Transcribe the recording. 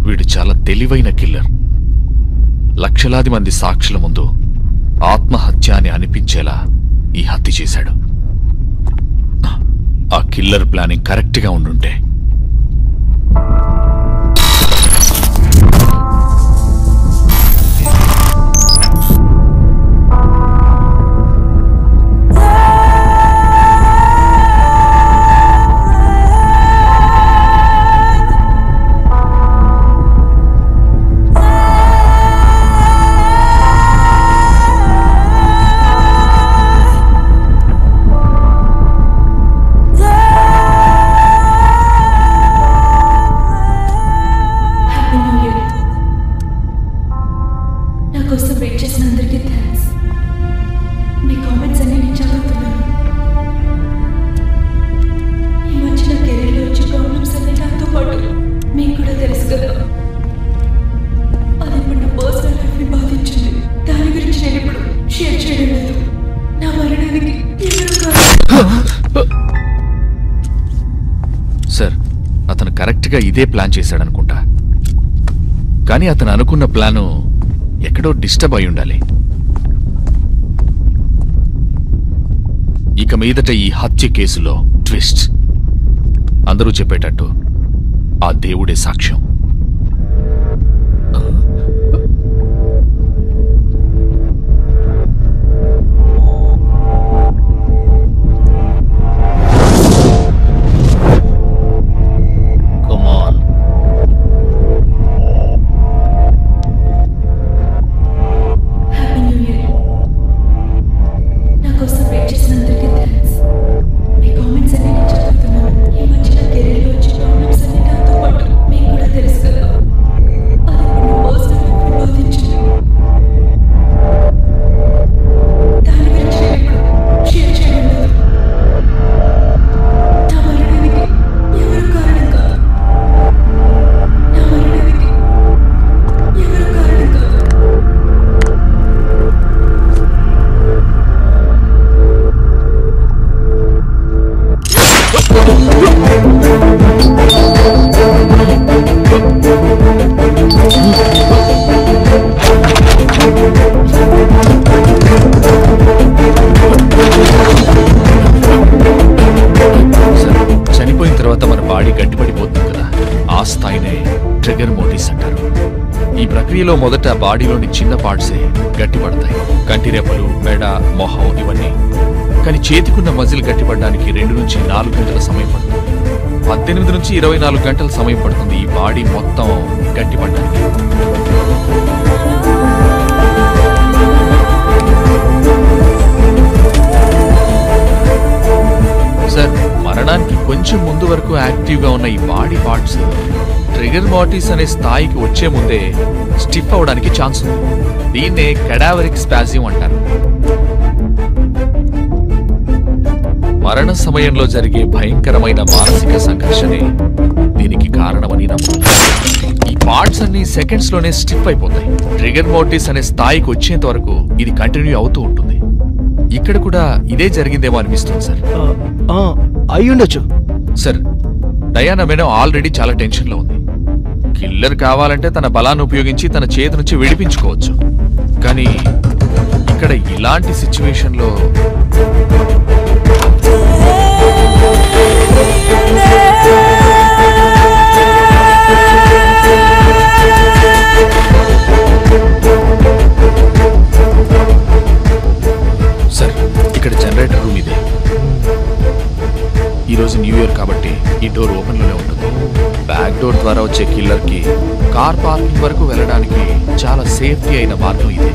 వీడు చాలా తెలివైన కిల్లర్. లక్షలాది మంది సాక్షుల ముందు ఆత్మహత్య అని అనిపించేలా ఈ హత్య చేశాడు. ఆ కిల్లర్ ప్లానింగ్ కరెక్ట్గా ఉండుంటే సార్, అతను కరెక్ట్గా ఇదే ప్లాన్ చేశాడనుకుంటా. కానీ అతను అనుకున్న ప్లాను ఎక్కడో డిస్టర్బ్ అయి ఉండాలి. ఇక మీదట ఈ హత్య కేసులో ట్విస్ట్. అందరూ చెప్పేటట్టు ఆ దేవుడే సాక్ష్యం. చనిపోయిన తర్వాత మన బాడీ గట్టిపడిపోతుంది కదా, ఆ స్థాయినే ట్రిగర్ మోటిస్ అంటారు. ఈ ప్రక్రియలో మొదట బాడీలోని చిన్న పార్ట్సే గట్టిపడతాయి. కంటి రెప్పలు, మెడ, మొహం ఇవన్నీ. కానీ చేతికున్న మజిల్ గట్టిపడడానికి 2 నుంచి 4 గంటల సమయం పడుతుంది. 18 నుంచి 24 గంటల సమయం పడుతుంది ఈ బాడీ మొత్తం గట్టిపడడానికి. సార్, మరణానికి కొంచెం ముందు వరకు యాక్టివ్గా ఉన్న ఈ బాడీ పార్ట్స్ ట్రిగర్ మోటిస్ అనే స్థాయికి వచ్చే ముందే స్టిఫ్ అవడానికి ఛాన్స్ ఉంది. దీన్నే కెడావరిక్ స్పాజియం అంటారు. మరణ సమయంలో జరిగే భయంకరమైన మానసిక సంఘర్షణే దీనికి కారణమని నమ్ముతారు. ఈ పార్ట్స్ అన్ని సెకండ్స్ లోనే స్టిఫ్ అయిపోతాయి. ట్రిగర్ మోటిస్ అనే స్థాయికి వచ్చేంత వరకు ఇది కంటిన్యూ అవుతూ ఉంటుంది. ఇక్కడ కూడా ఇదే జరిగిందేమో అనిపిస్తుంది సార్. అయ్యుండొచ్చు సార్. డయానా మేడం ఆల్రెడీ చాలా టెన్షన్ లో ఉంది. కిల్లర్ కావాలంటే తన బలాన్ని ఉపయోగించి తన చేతి నుంచి విడిపించుకోవచ్చు. కానీ ఇక్కడ ఇలాంటి సిచ్యువేషన్ లో సార్, ఇక్కడ జనరేటర్ రూమ్ ఇదే. ఈరోజు న్యూ ఇయర్ కాబట్టి ఈ డోర్ ఓపెన్ లోనే ఉంటుంది. బ్యాక్ డోర్ ద్వారా వచ్చే కిల్లర్ కి కార్ పార్కింగ్ వరకు వెళ్ళడానికి చాలా సేఫ్టీ అయిన మార్గం ఇది.